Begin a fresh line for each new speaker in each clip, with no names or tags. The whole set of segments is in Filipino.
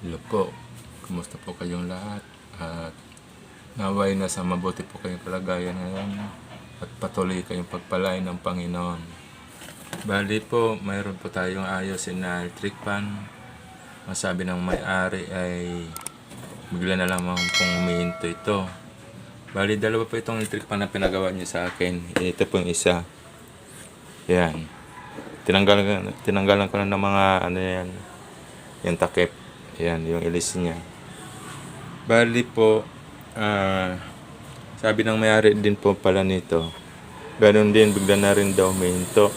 Hello po, kumusta po kayong lahat? At naway na sa mabuti po kayong kalagayan ngayon at patuloy kayong pagpalain ng Panginoon. Bali po, mayroon po tayong ayusin na electric fan. Ang sabi ng may-ari ay bigla na lamang pong umihinto ito. Bali, dalawa po itong electric fan na pinagawa niya sa akin. Ito po yung isa. Yan. Tinanggalan ko na ng mga yan, yung takip. Yan, yung ilis niya. Bali po, sabi ng may-ari din po pala nito, ganun din, bigla na rin daw humihinto.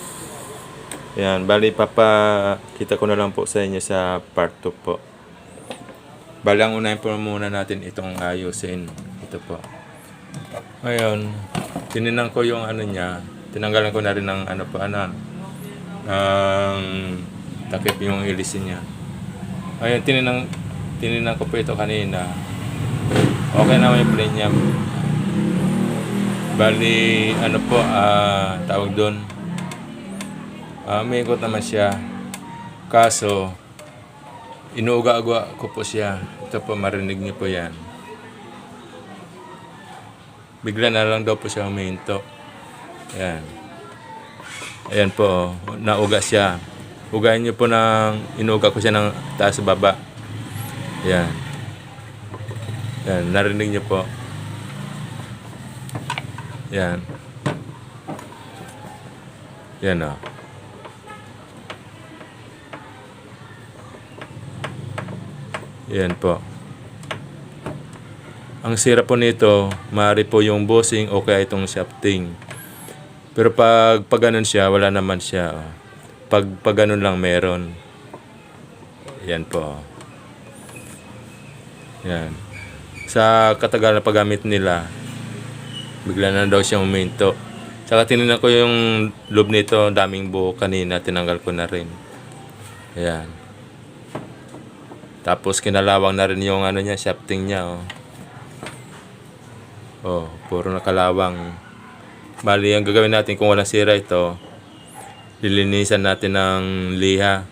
Yan, bali papakita ko na lang po sa inyo sa part 2 po. Bali, ang unahin po muna natin itong ayusin. Ito po. Ngayon, tininan ko yung niya, tinanggalan ko na rin ng takip yung ilis niya. Ayun, tininan ko po ito kanina. Okay na may premium. Bali, tawag doon. May ikot naman siya. Kaso, inuuga-uga ko po siya. Ito po, marinig niyo po yan. Bigla na lang daw po siya huminto. Ayan. Ayan po, nauga siya. Ugayin niyo po inuga ko siya ng taas baba. Yan. Yan, narinig niyo po. Yan. Yan o. Yan po. Ang sira po nito, maaari po yung bossing o kaya itong shafting. Pero pag ganun siya, wala naman siya. Pag ganun lang meron. Yan po. Yan. Sa katagal na paggamit nila, bigla na daw siyang huminto. Saka tinignan ko yung loob nito, daming buo kanina, tinanggal ko na rin. Yan. Tapos kinalawang na rin yung niya, shafting niya. Puro nakalawang. Bali, ang gagawin natin kung walang sira ito, lilinisan natin ng liha.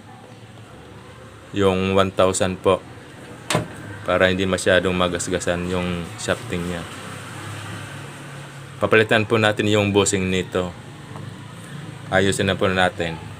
Yung 1,000 po. Para hindi masyadong magasgasan yung shafting niya. Papalitan po natin yung bossing nito. Ayusin na po natin.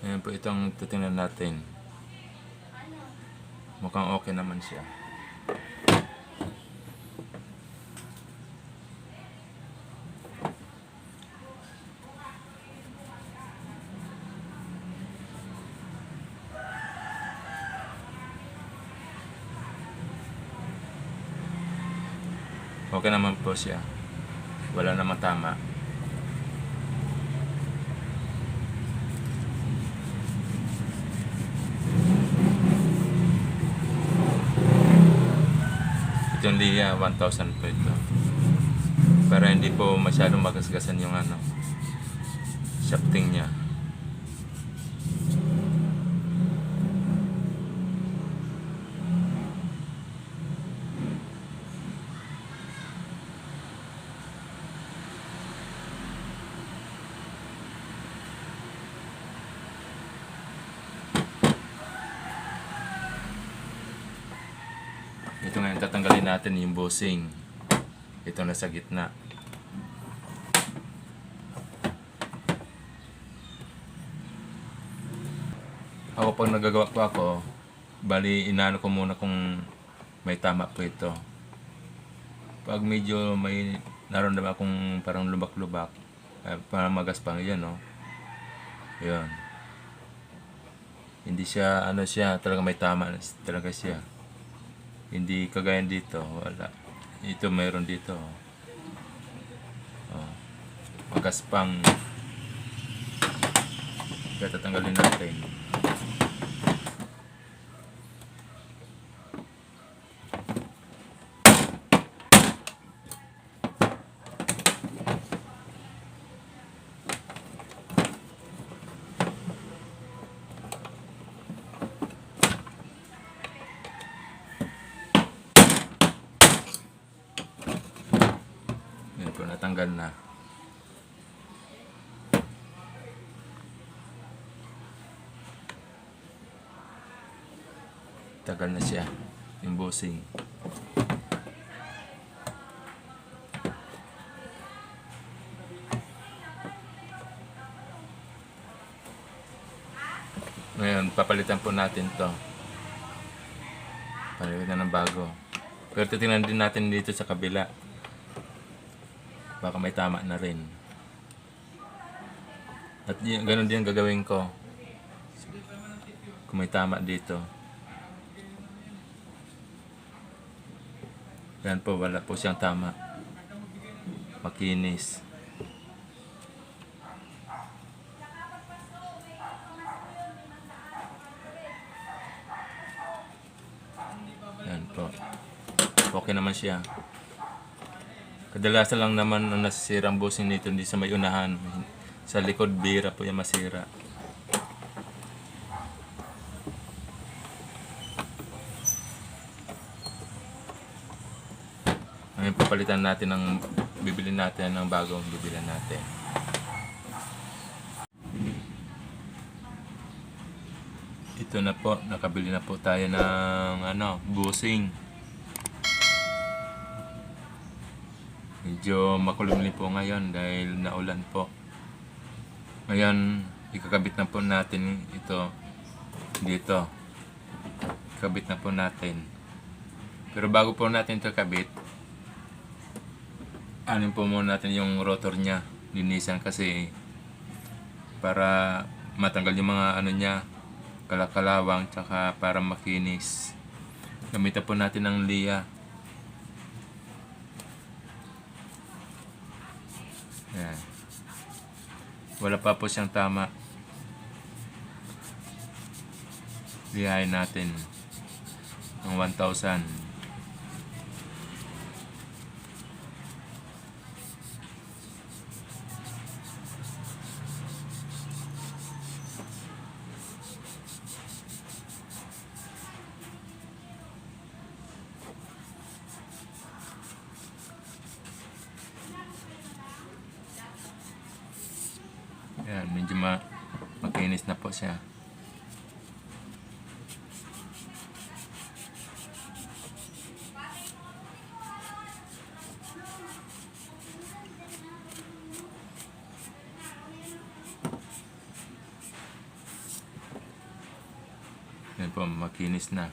Ayan po itong titingnan natin. Mukhang okay naman siya. Okay naman po siya. Wala namang tama. Itong liya, 1,000 po ito. Para hindi po masyadong magasgasan yung shafting niya. Ito ngayon, tatanggalin natin yung bossing. Ito na sa gitna. kapag nagagawa po ako, bali inaano ko muna kung may tama po ito. Pag medyo may naramdaman akong parang lubak-lubak, parang magaspang yan, no? Yun. Hindi siya, ano siya, talaga may tama talaga siya. Hindi kagaya dito, wala. Ito mayroon dito. Oh. Magaspang. Kaya tatanggalin natin. Yan po, natanggal na. Tagal na siya, yung bossing. Ngayon, papalitan po natin to. Palitan ng bago. Pero titingnan din natin dito sa kabila. Baka may tama na rin. At ganun din ang gagawin ko. Kung may tama dito. Yan po, wala po siyang tama. Makinis. Yan po. Okay naman siya. Kadalasan lang naman ang nasisira ang bossing nito hindi sa may unahan. Sa likod, bira po yung masira. Ngayon papalitan natin ng bibili natin ng bagong bibilan natin. Ito na po, nakabili na po tayo ng bossing. Medyo makulimlim po ngayon dahil naulan po. Ngayon, ikakabit na po natin ito dito. Ikakabit na po natin. Pero bago po natin ito kabit, anin po muna natin yung rotor niya. Linisan kasi para matanggal yung mga niya, kalakalawang, tsaka para makinis. Gamitan po natin ng liya. Yan. Wala pa po siyang tama. Lihain natin ng 1,000. Yan, medyo makinis na po siya. Yan po, makinis na.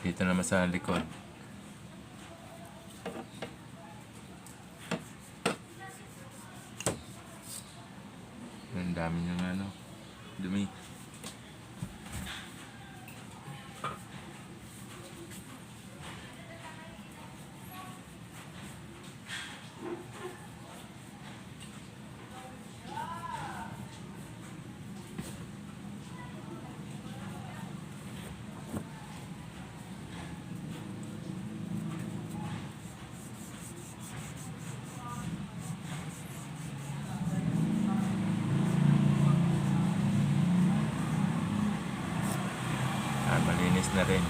Dito naman sa likod. Ang dami niyang dumi. Malinis na rin.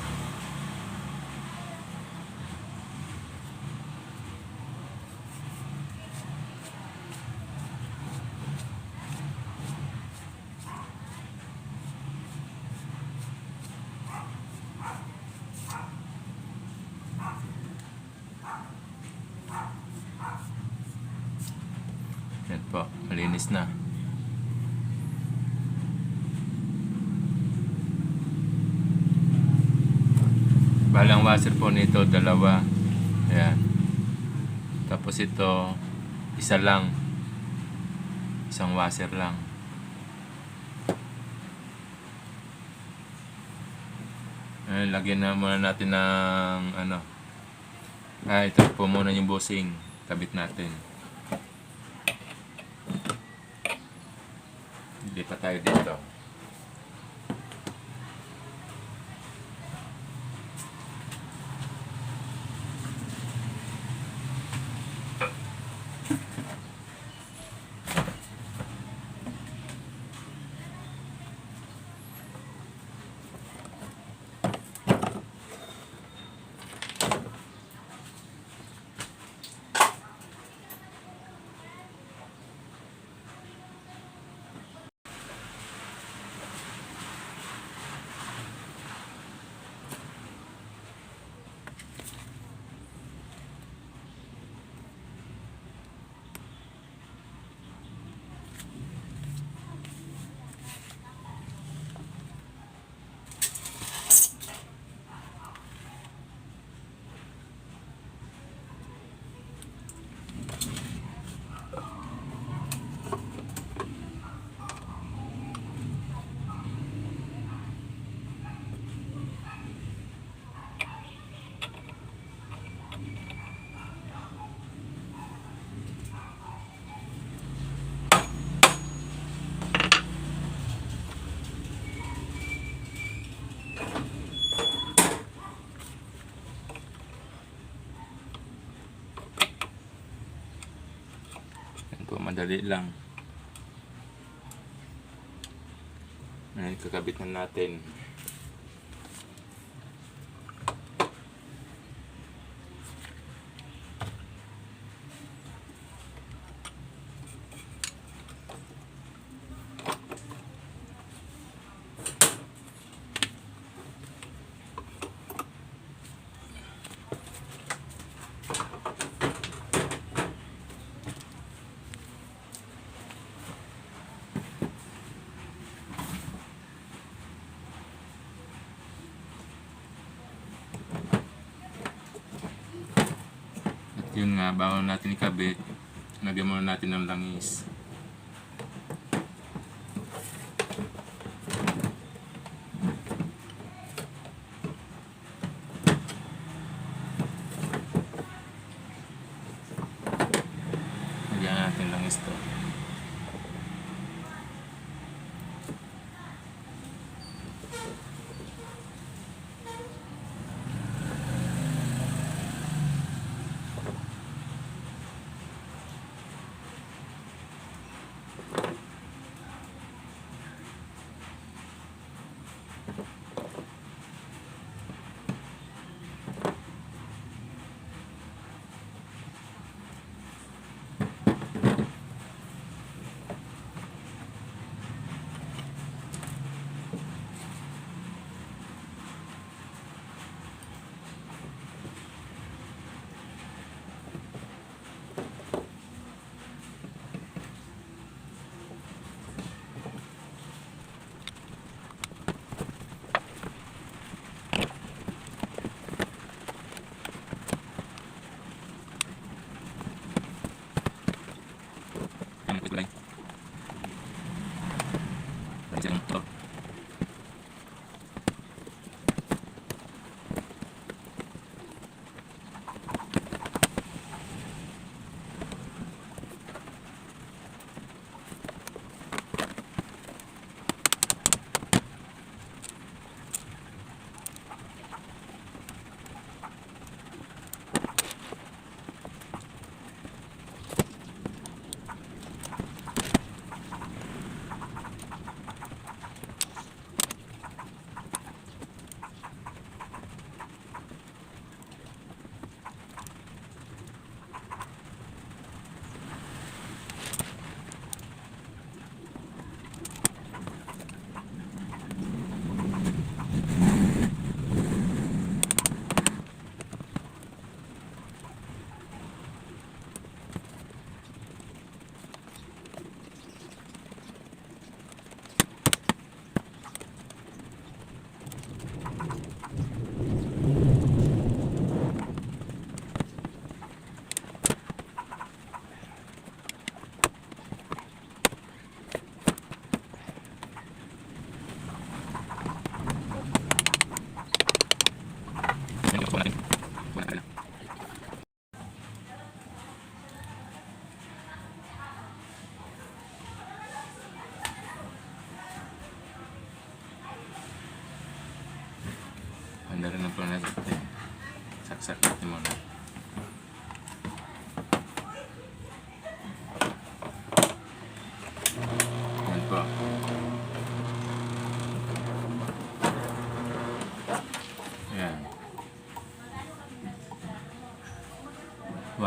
Yan po, malinis na. Bali ang washer po nito, dalawa. Ayan. Tapos ito, isa lang. Isang washer lang. Ayan, lagyan na muna natin ng ano. Ito po muna yung bushing. Kabit natin. Lipat tayo dito. Yan po, madali lang. Ayan, kakabit na natin. Yun nga, bago natin ikabit, lagyan muna natin ng langis. Lagyan natin langis to.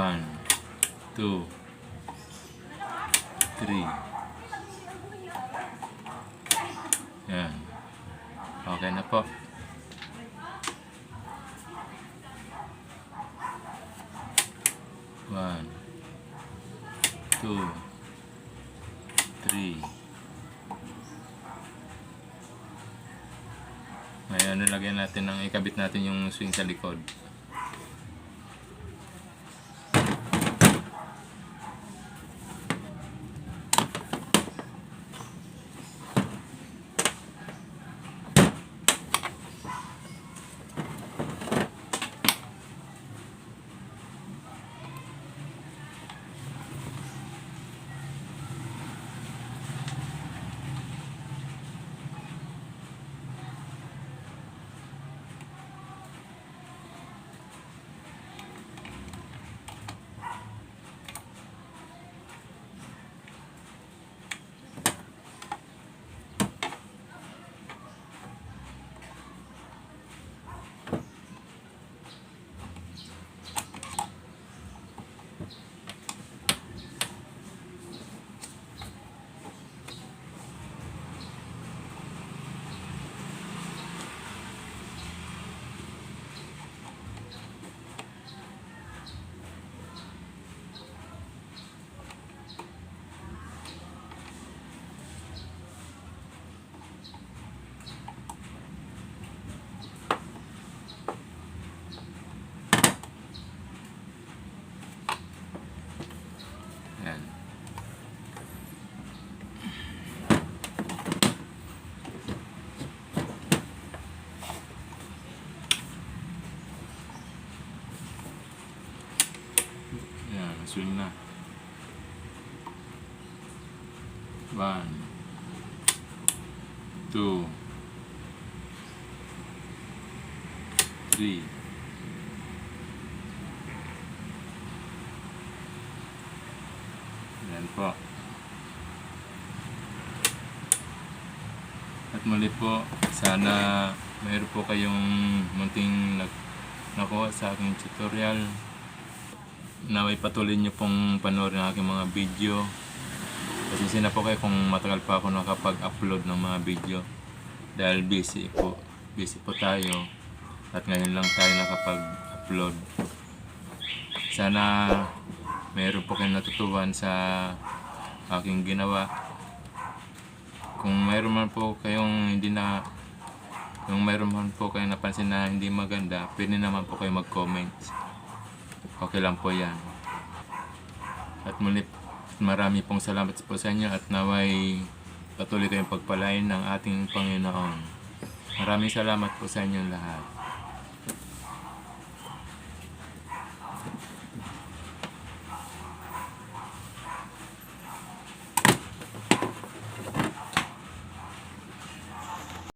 1, 2, 3. Yan. Okay na po. One, 2, 3. Ngayon, nilagyan natin ikabit natin yung swing sa likod. Yan. Yan, swing na. 1, 2, 3. Yan po. At muli po, sana mayroon po kayong munting nakuha sa aking tutorial. Naway patuloy nyo pong panoorin ang aking mga video. Pasensya na po kayo kung matagal pa ako nakapag-upload ng mga video. Dahil busy po tayo. At ngayon lang tayo nakapag-upload. Sana mayroon po kayong natutuhan sa aking ginawa. Kung mayroon man po kayong napansin na hindi maganda, pwede naman po kayo mag-comment. Okay lang po yan. At muli, marami pong salamat po sa inyo at naway patuloy kayong pagpalain ng ating Panginoon. Maraming salamat po sa inyong lahat.